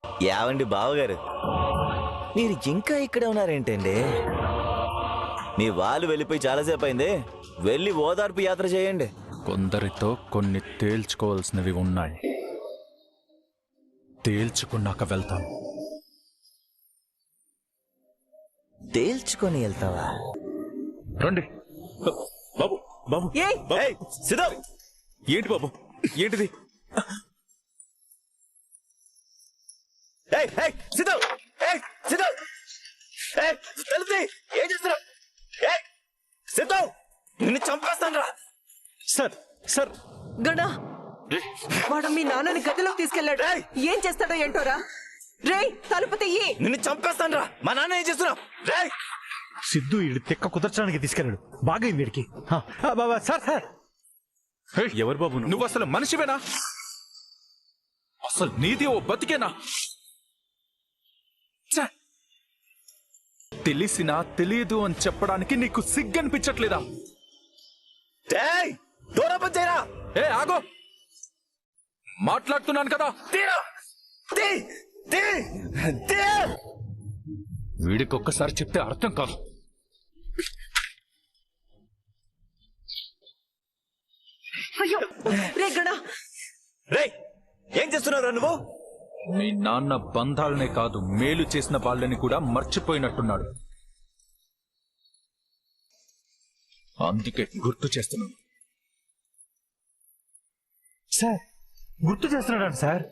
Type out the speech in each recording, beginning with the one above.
యావండి బావగారు, మీరు ఇంకా ఇక్కడ ఉన్నారేంటండి? మీ వాళ్ళు వెళ్ళిపోయి చాలాసేపు అయింది. వెళ్ళి ఓదార్పు యాత్ర చేయండి. కొందరితో కొన్ని తేల్చుకోవాల్సినవి ఉన్నాయి. తేల్చుకున్నాక వెళ్తాను. తేల్చుకొని వెళ్తావా? రండి బాబు. బాబు సిద్ధం. ఏంటి బాబు, ఏంటిది? సిద్ధం, సిద్ధం, ఏం చేస్తున్నావు? సిద్ధం, నిన్ను చంపేస్తాను రా. సార్ సార్ గడా వాడు మీ నాన్నని గదిలోకి తీసుకెళ్లాడు. ఏం చేస్తాడో ఏంటోరా. రేయ్ తలుపు తీయి. నిన్ను చంపేస్తాను రా. మా నాన్న ఏం చేస్తున్నావు? సిద్ధు ఈడు తెక్క కుదర్చడానికి తీసుకెళ్ళాడు. బాగైంది వీడికి. సార్ సార్ ఎవరు బాబు నువ్వు? అసలు మనిషివేనా? అసలు నీది ఓ బతికేనా? తెలిసినా తెలియదు అని చెప్పడానికి నీకు సిగ్గనిపించట్లేదా? ఏ ఆగో, మాట్లాడుతున్నాను కదా. వీడికి ఒక్కసారి చెప్తే అర్థం కాదు. అయ్యో రే గడా, ఏం చేస్తున్నావు నువ్వు? మీ నాన్న బంధాలనే కాదు, మేలు చేసిన వాళ్ళని కూడా మర్చిపోయినట్టున్నాడు. అందుకే గుర్తు చేస్తున్నాను. సార్ గుర్తు చేస్తున్నాడు సార్.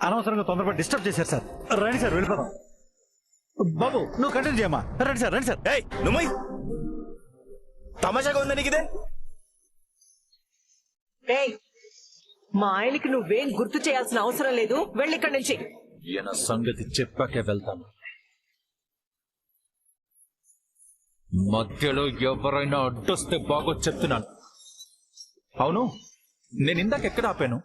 అనవసరంగా తొందరపడి డిస్టర్బ్ చేశారు సార్. రండి సార్ వెళ్ళిపోదాం. బాబు నువ్వు కంటిన్యూ చేయమ్మా. రండి సార్, రండి సార్. నువ్వు తమాషాగా ఉందా నీకు ఇదే? మా ఆయనకి నువ్వేం గుర్తు చేయాల్సిన అవసరం లేదు. వెళ్ళిక్కడి నుంచి. ఈయన సంగతి చెప్పాకే వెళ్తాను. మధ్యలో ఎవరైనా అడ్డొస్తే బాగో చెప్తున్నాను. అవును, నేను ఇందాక ఎక్కడ ఆపాను?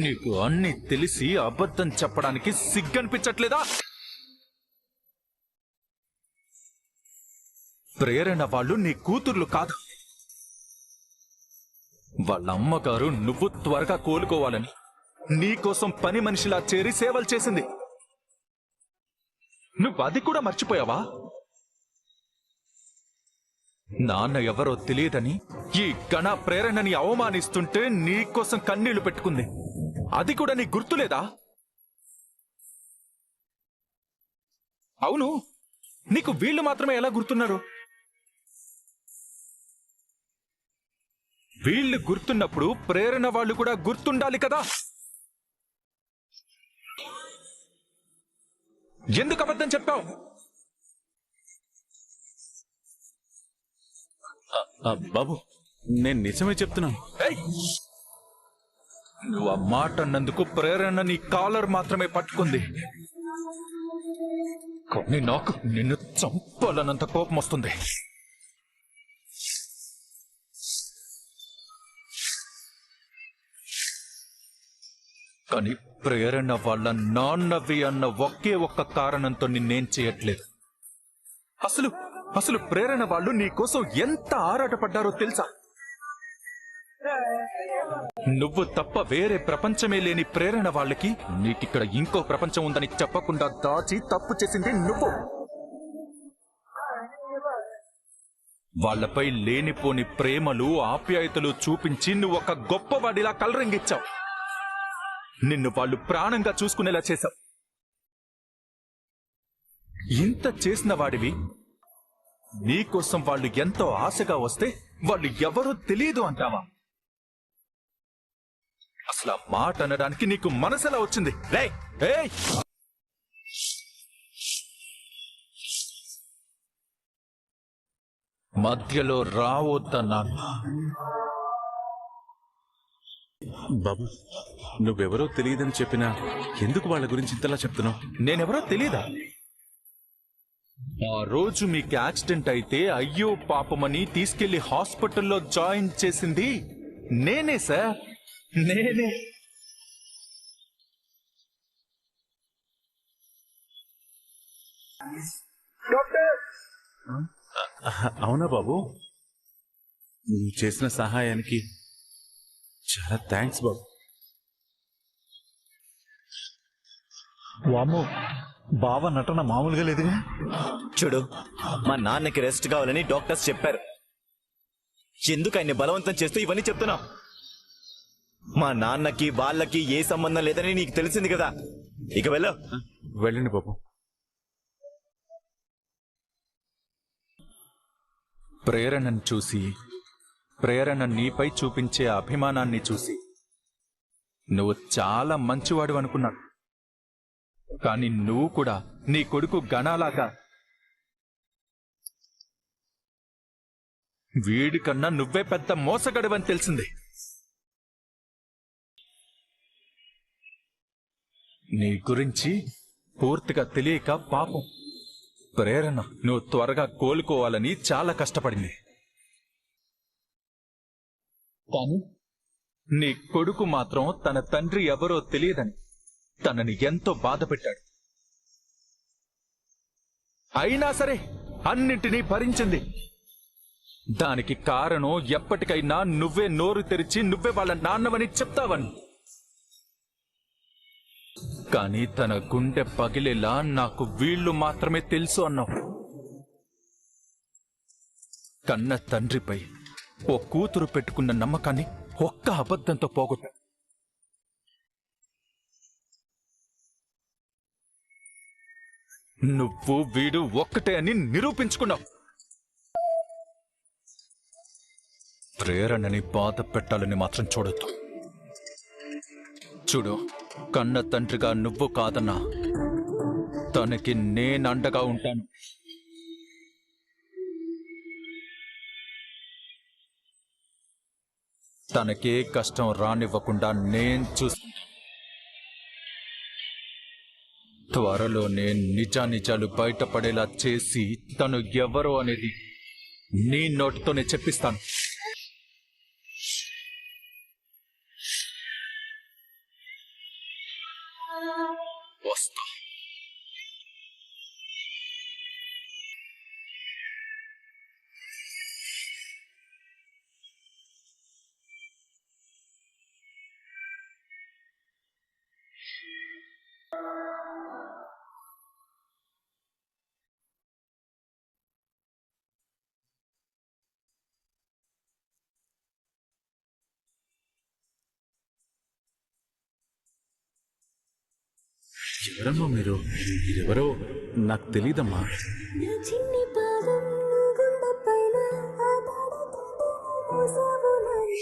నీకు అన్ని తెలిసి అబద్ధం చెప్పడానికి సిగ్గనిపించట్లేదా? ప్రేరణ వాళ్ళు నీ కూతుర్లు కాదు. వాళ్ళ అమ్మగారు నువ్వు త్వరగా కోలుకోవాలని నీకోసం పని మనిషిలా చేరి సేవలు చేసింది. నువ్వు అది కూడా మర్చిపోయావా? నాన్న ఎవరో తెలియదని ఈ గణ ప్రేరణని అవమానిస్తుంటే నీకోసం కన్నీళ్లు పెట్టుకుంది. అది కూడా నీకు గుర్తులేదా? అవును, నీకు వీళ్ళు మాత్రమే ఎలా గుర్తున్నారు? వీళ్ళు గుర్తున్నప్పుడు ప్రేరణ వాళ్ళు కూడా గుర్తుండాలి కదా. ఎందుకు అబద్ధం చెప్పావు? బాబు నేను నిజమే చెప్తున్నాను. నువ్వు ఆ మాట అన్నందుకు ప్రేరణ నీ కాలర్ మాత్రమే పట్టుకుంది. కానీ నాకు నిన్ను చంపాలన్నంత కోపం వస్తుంది. కానీ ప్రేరణ వాళ్ళ నాన్నవి అన్న ఒకే ఒక్క కారణంతో నిన్నేం చేయట్లేదు. అసలు ప్రేరణ వాళ్ళు నీకోసం ఎంత ఆరాటపడ్డారో తెలుసా? నువ్వు తప్ప వేరే ప్రపంచమే లేని ప్రేరణ వాళ్ళకి నీకిక్కడ ఇంకో ప్రపంచం ఉందని చెప్పకుండా దాచి తప్పు చేసింది నువ్వు. వాళ్లపై లేనిపోని ప్రేమలు ఆప్యాయతలు చూపించి నువ్వు ఒక గొప్పవాడిలా కలరింగిచ్చావు. నిన్ను వాళ్ళు ప్రాణంగా చూసుకునేలా చేశావు. ఇంత చేసిన వాడివి నీకోసం వాళ్ళు ఎంతో ఆశగా వస్తే వాళ్ళు ఎవరో తెలియదు అంటావా? అసలు ఆ మాట అనడానికి నీకు మనసులా వచ్చింది? మధ్యలో రావద్దన్నాను. బాబు నువ్వెవరో తెలియదని చెప్పినా ఎందుకు వాళ్ళ గురించి ఇంతలా చెప్తున్నావు? నేనెవరో తెలీదా? ఆ రోజు మీకు యాక్సిడెంట్ అయితే అయ్యో పాపమని తీసుకెళ్లి హాస్పిటల్లో జాయిన్ చేసింది నేనే సార్, నేనే. అవునా బాబు, నువ్వు చేసిన సహాయానికి చాలా థ్యాంక్స్ బాబు. వామ్మో, బావ నటన మామూలుగా లేదుగా. చూడు, మా నాన్నకి రెస్ట్ కావాలని డాక్టర్స్ చెప్పారు. ఎందుకు ఆయన్ని బలవంతం చేస్తూ ఇవన్నీ చెప్తున్నావు? మా నాన్నకి వాళ్ళకి ఏ సంబంధం లేదని నీకు తెలిసింది కదా. ఇక వెళ్ళు. వెళ్ళండి బాబు. ప్రేరణను చూసి, ప్రేరణ నీపై చూపించే అభిమానాన్ని చూసి నువ్వు చాలా మంచివాడు అనుకున్నాను. కానీ నువ్వు కూడా నీ కొడుకు గణాలాగా వీడికన్నా నువ్వే పెద్ద మోసగడవని తెలిసింది. నీ గురించి పూర్తిగా తెలియక పాపం ప్రేరణ నువ్వు త్వరగా కోలుకోవాలని చాలా కష్టపడింది. కానీ నీ కొడుకు మాత్రం తన తండ్రి ఎవరో తెలియదని తనని ఎంతో బాధ పెట్టాడు. అయినా సరే అన్నింటినీ భరించింది. దానికి కారణం ఎప్పటికైనా నువ్వే నోరు తెరిచి నువ్వే వాళ్ళ నాన్నవని చెప్తావని. కానీ తన గుండె పగిలేలా నాకు వీళ్ళు మాత్రమే తెలుసు అన్నావు. కన్న తండ్రిపై ఓ కూతురు పెట్టుకున్న నమ్మకాన్ని ఒక్క అబద్ధంతో పోగొట్టా. నువ్వు వీడు ఒక్కటే అని నిరూపించుకున్నావు. ప్రేరణని బాధ పెట్టాలని మాత్రం చూడొద్దు. చూడు, కన్న తండ్రిగా నువ్వు కాదన్నా తనకి నేనండగా ఉంటాను. తనకే కష్టం రానివ్వకుండా నేను చూస్తాను. త్వరలోనే నిజానిజాలు బయటపడేలా చేసి తను ఎవరో అనేది నీ నోటితోనే చెప్పిస్తాను. వస్తా. ఎవరమ్మా మీరు? మీరెవరో నాకు తెలీదమ్మా.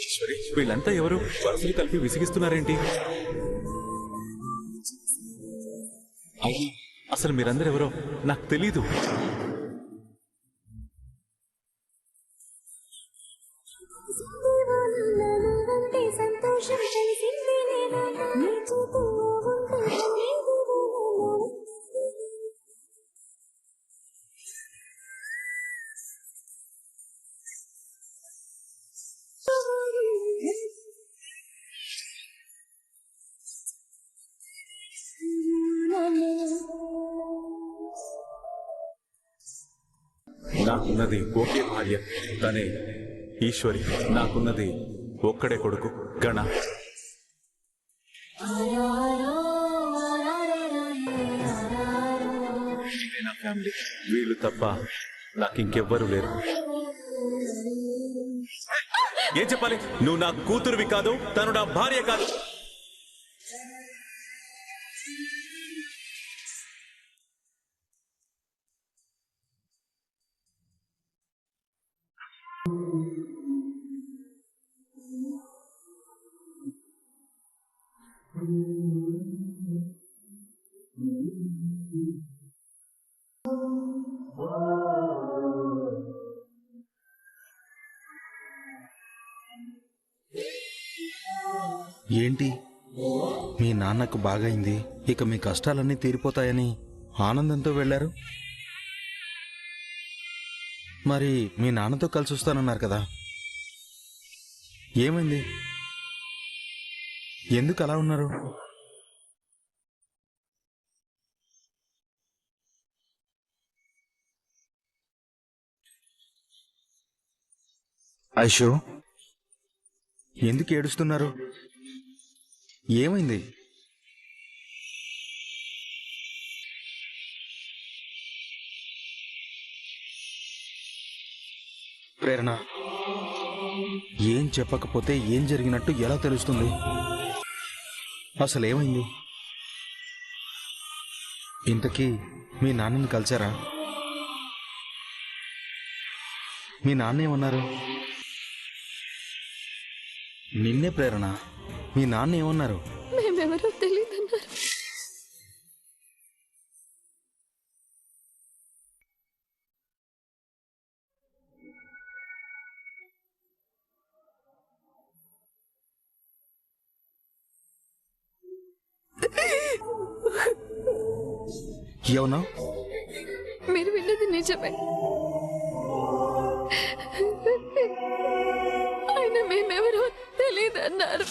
ఈశ్వరి, వీళ్ళంతా ఎవరు? వరుసలు కలిపి విసిగిస్తున్నారేంటి? అసలు మీరందరూ ఎవరో నాకు తెలీదు. నాకున్నది ఒకే భార్య, తనే ఈశ్వరి. నాకున్నది ఒక్కడే కొడుకు, గణ. నా ఫ్యామిలీ, వీళ్ళు తప్ప నాకింకెవ్వరూ లేరు. ఏం చెప్పాలి? నువ్వు నా కూతురువి కాదు, తను నా భార్య కాదు. ఏంటి, మీ నాన్నకు బాగైంది, ఇక మీ కష్టాలన్నీ తీరిపోతాయని ఆనందంతో వెళ్ళారు. మరి మీ నాన్నతో కలిసి వస్తానన్నారు కదా, ఏమైంది? ఎందుకు అలా ఉన్నారు? ఐషు, ఎందుకు ఏడుస్తున్నారు? ఏమైంది? ప్రేరణ, ఏం చెప్పకపోతే ఏం జరిగినట్టు ఎలా తెలుస్తుంది? అసలేమైంది? ఇంతకీ మీ నాన్నని కలిసారా? మీ నాన్న ఏమన్నారు? నిన్నే ప్రేరణ, మీ నాన్న ఏమన్నారు? మేమెవరో తెలియదన్నారు. ఏమన్నా? మీరు విన్నది నిజమే. ఆయన మేమెవరో తెలియదన్నారు.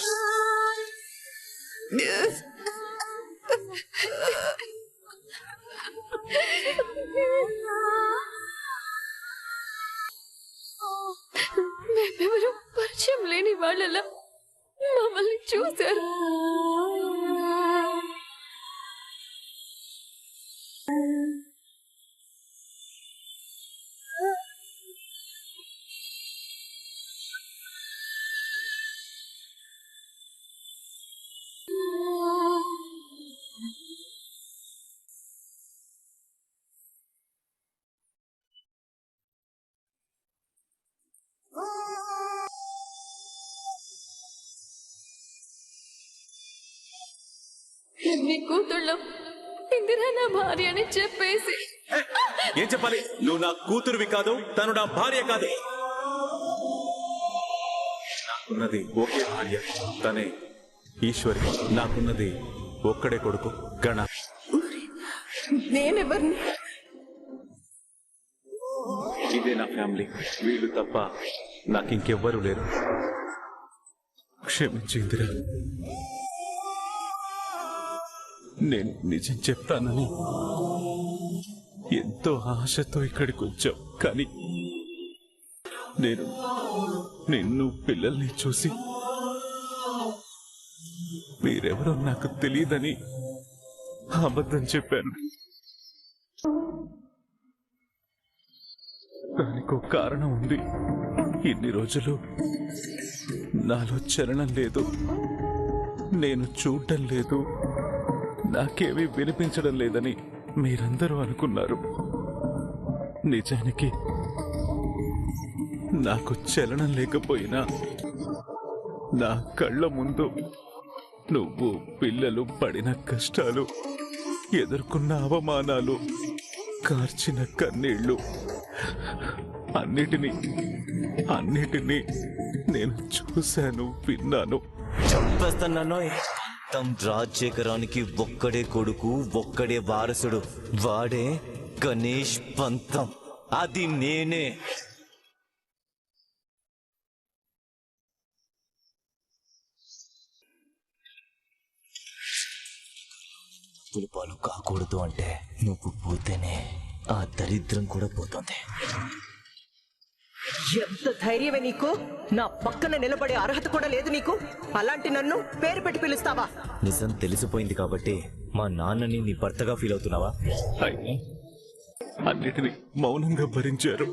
మేమెవరో పరిచయం లేని వాళ్ళలా మమ్మల్ని చూశారు. నీ కూతుళ్ళం ఇందిరా నా భార్య అని చెప్పేసి ఏం చెప్పాలి? నువ్వు నా కూతురువి కాదు, తను నా భార్య కాదు. నాకున్నది ఒకే భార్య, తనే ఈశ్వరి. నాకున్నది ఒక్కడే కొడుకు, గణ. నేనెవరిని? ఇదే నా ఫ్యామిలీ. వీళ్ళు తప్ప నాకింకెవ్వరూ లేరు. క్షమించిందిరా, నేను నిజం చెప్తానని ఎంతో ఆశతో ఇక్కడికి వచ్చాం. కానీ నేను నిన్ను పిల్లల్ని చూసి మీరెవరో నాకు తెలియదని అబద్ధం చెప్పాను. దానికి ఒక కారణం ఉంది. ఇన్ని రోజులు నాలో చలనం లేదు, నేను చూడటం లేదు, నాకేమీ వినిపించడం లేదని మీరందరూ అనుకున్నారు. నిజానికి నాకు చలనం లేకపోయినా నా కళ్ళ ముందు నువ్వు పిల్లలు పడిన కష్టాలు, ఎదుర్కొన్న అవమానాలు, కార్చిన కన్నీళ్లు అన్నిటినీ నేను చూశాను, విన్నాను. చంపేస్తాను. మొత్తం రాజశేఖరానికి ఒక్కడే కొడుకు, ఒక్కడే వారసుడు. వాడే గణేష్ పంతం. అది నేనే. పులిపాలు కాకూడదు అంటే నువ్వు పోతేనే ఆ దరిద్రం కూడా పోతుంది. ఎంత ధైర్యమే నీకు? నా పక్కన నిలబడే అర్హత కూడా లేదు నీకు. అలాంటి నన్ను పేరు పెట్టి పిలుస్తావా? నిజం తెలిసిపోయింది కాబట్టి మా నాన్నని నీ భర్తగా ఫీల్ అవుతున్నావా? అయినా అన్నిటినీ మౌనంగా భరించారు.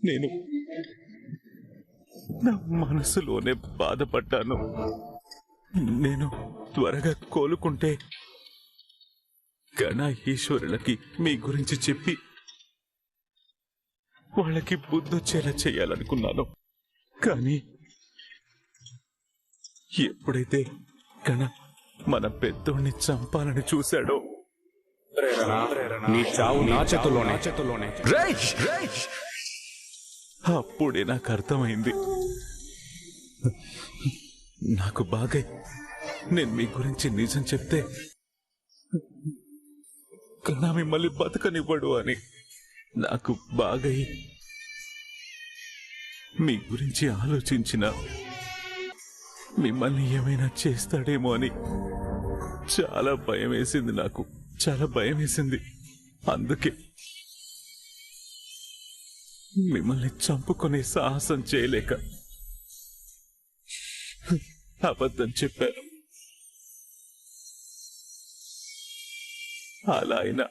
నేను నా మనసులోనే బాధపడ్డాను. నేను త్వరగా కోలుకుంటే గణ ఈశ్వరులకి మీ గురించి చెప్పి వాళ్ళకి బుద్ధొచ్చేలా చేయాలనుకున్నాను. కానీ ఎప్పుడైతే గణ మన పెద్దోడిని చంపాలని చూశాడో, నీ చావు నా చేతుల్లోనే. అప్పుడే నాకు అర్థమైంది. నాకు బాగా నేను మీ గురించి నిజం చెప్తే కన్నా మిమ్మల్ని బతకనివ్వడు అని నాకు బాగా మీ గురించి ఆలోచించిన మిమ్మల్ని ఏమైనా చేస్తాడేమో అని చాలా భయం వేసింది. నాకు చాలా భయం వేసింది. అందుకే మిమ్మల్ని చంపుకునే సాహసం చేయలేక అబద్ధం చెప్పాను. అలా అయినా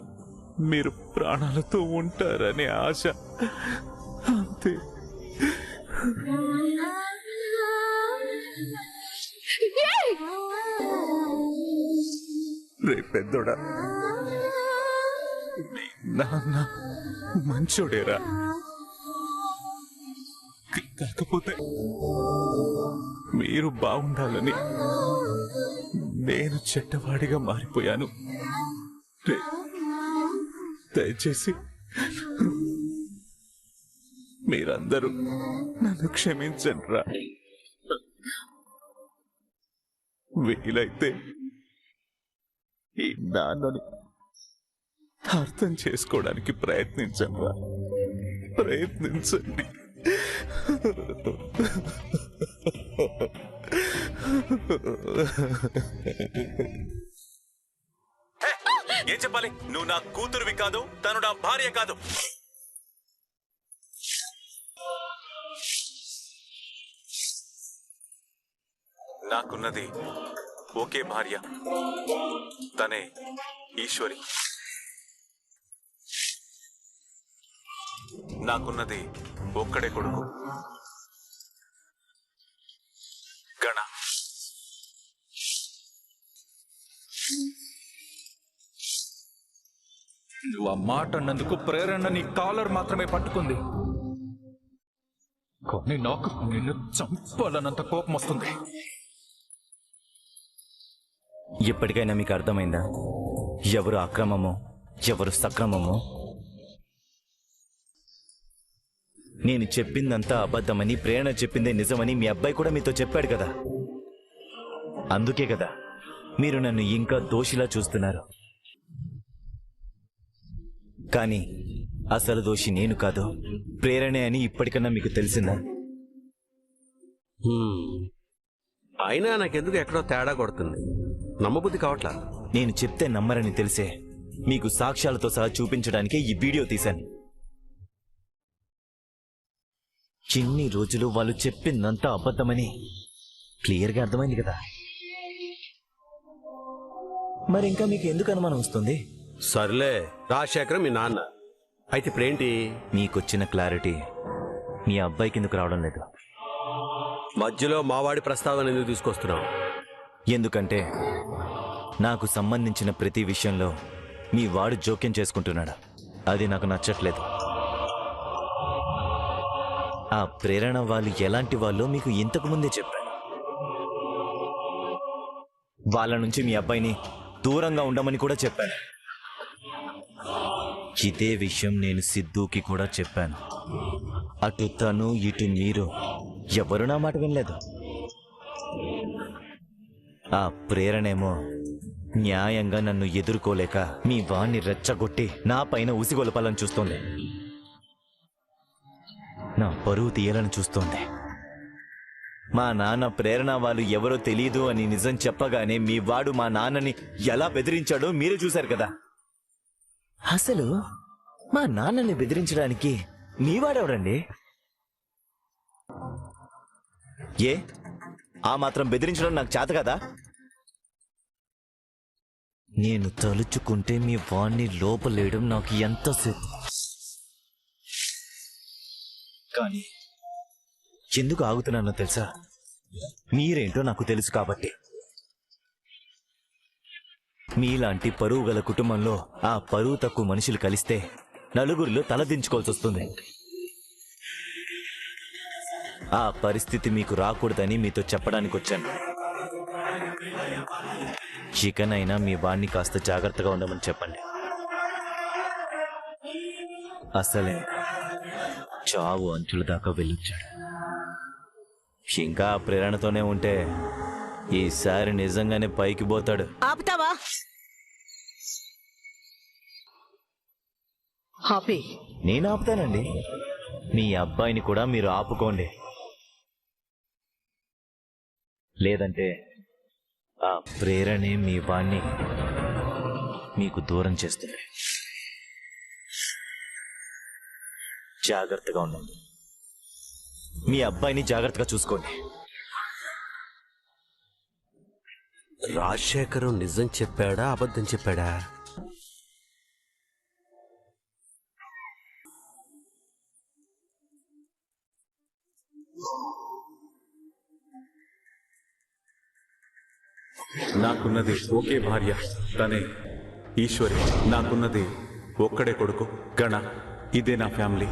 మీరు ప్రాణాలతో ఉంటారనే ఆశ, అంతే. రే పెద్దోడా, మీ నాన్న మంచోడేరా, కాకపోతే మీరు బాగుండాలని నేను చెడ్డవాడిగా మారిపోయాను. రే, దయచేసి మీరందరూ నన్ను క్షమించండి రా. వీలైతే ఈ నాన్నని అర్థం చేసుకోవడానికి ప్రయత్నించండి రా, ప్రయత్నించండి. ఏం చెప్పాలి? నువ్వు నా కూతురువి కాదు, తను నా భార్య కాదు. నాకున్నది ఒకే భార్య, తనే ఈశ్వరి. నాకున్నది ఒక్కడే కొడుకు, గణ. నువ్వు ఆ మాట అన్నందుకు ప్రేరణ నీ కాలర్ మాత్రమే పట్టుకుంది, కానీ నాకు నిన్ను చంపాలన్నంత కోపం వస్తుంది. ఇప్పటికైనా మీకు అర్థమైందా ఎవరు అక్రమమో ఎవరు సక్రమమో? నేను చెప్పిందంతా అబద్ధమని, ప్రేరణ చెప్పిందే నిజమని మీ అబ్బాయి కూడా మీతో చెప్పాడు కదా. అందుకే కదా మీరు నన్ను ఇంకా దోషిలా చూస్తున్నారు. కానీ అసలు దోషి నేను కాదు, ప్రేరణే అని ఇప్పటికన్నా మీకు తెలిసిందా? అయినా నాకెందుకు ఎక్కడో తేడా కొడుతుంది, నమ్మబుద్ధి కావట్లా. నేను చెప్తే నమ్మరని తెలిసే మీకు సాక్ష్యాలతో సహా చూపించడానికే ఈ వీడియో తీశాను. ఇన్ని రోజులు వాళ్ళు చెప్పిందంతా అబద్ధమని క్లియర్గా అర్థమైంది కదా. మరి ఇంకా మీకు ఎందుకు అనుమానం వస్తుంది? సర్లే, రాజశేఖరం మీ నాన్న అయితే ఇప్పుడేంటి? మీకొచ్చిన క్లారిటీ మీ అబ్బాయికి ఎందుకు రావడం లేదు? మధ్యలో మావాడి ప్రస్తావన ఎందుకు తీసుకొస్తున్నావు? ఎందుకంటే నాకు సంబంధించిన ప్రతి విషయంలో మీ వాడు జోక్యం చేసుకుంటున్నాడు. అది నాకు నచ్చట్లేదు. ఆ ప్రేరణ వాళ్ళు ఎలాంటి వాళ్ళో మీకు ఇంతకు ముందే చెప్పాను. వాళ్ళ నుంచి మీ అబ్బాయిని దూరంగా ఉండమని కూడా చెప్పాను. ఇదే విషయం నేను సిద్ధుకి కూడా చెప్పాను. అటు తను ఇటు మీరు ఎవరు నా మాట వినలేదు. ఆ ప్రేరణేమో న్యాయంగా నన్ను ఎదుర్కోలేక మీ వాణ్ణి రెచ్చగొట్టి నా పైన ఉసిగొలపాలని చూస్తోంది. నా పరువు తీయాలని చూస్తోంది. మా నాన్న ప్రేరణ వాళ్ళు ఎవరో తెలీదు అని నిజం చెప్పగానే మీ వాడు మా నాన్నని ఎలా బెదిరించాడో మీరే చూశారు కదా. అసలు మా నాన్నని బెదిరించడానికి మీ వాడెవడండి? ఏ ఆ మాత్రం బెదిరించడం నాకు చేత కదా? నేను తలుచుకుంటే మీ వాణ్ణి లోపలేయడం నాకు ఎంతసేపు. కానీ ఎందుకు ఆగుతున్నానో తెలుసా? మీరేంటో నాకు తెలుసు కాబట్టి. మీలాంటి పరువు గల కుటుంబంలో ఆ పరువు తక్కువ మనుషులు కలిస్తే నలుగురిలో తలదించుకోవాల్సి వస్తుంది. ఆ పరిస్థితి మీకు రాకూడదని మీతో చెప్పడానికి వచ్చాను. చికెనైనా మీ వాణ్ణి కాస్త జాగ్రత్తగా ఉండమని చెప్పండి. అసలే చావు అంచుల దాకా వెళ్ళొచ్చాడు. ఇంకా ప్రేరణతోనే ఉంటే ఈసారి నిజంగానే పైకి పోతాడు. ఆపుతావా? ఆపి. నేను ఆపుతానండి. మీ అబ్బాయిని కూడా మీరు ఆపుకోండి. లేదంటే ఆ ప్రేరణే మీ వాణ్ణి మీకు దూరం చేస్తుంది. జాగ్రత్తగా ఉండండి. మీ అబ్బాయిని జాగ్రత్తగా చూసుకోండి. రాజశేఖరం నిజం చెప్పాడా అబద్ధం చెప్పాడా? నాకున్నది ఒకే భార్య, తనే ఈశ్వరి. నాకున్నది ఒక్కడే కొడుకు గణ. ఇదే నా ఫ్యామిలీ.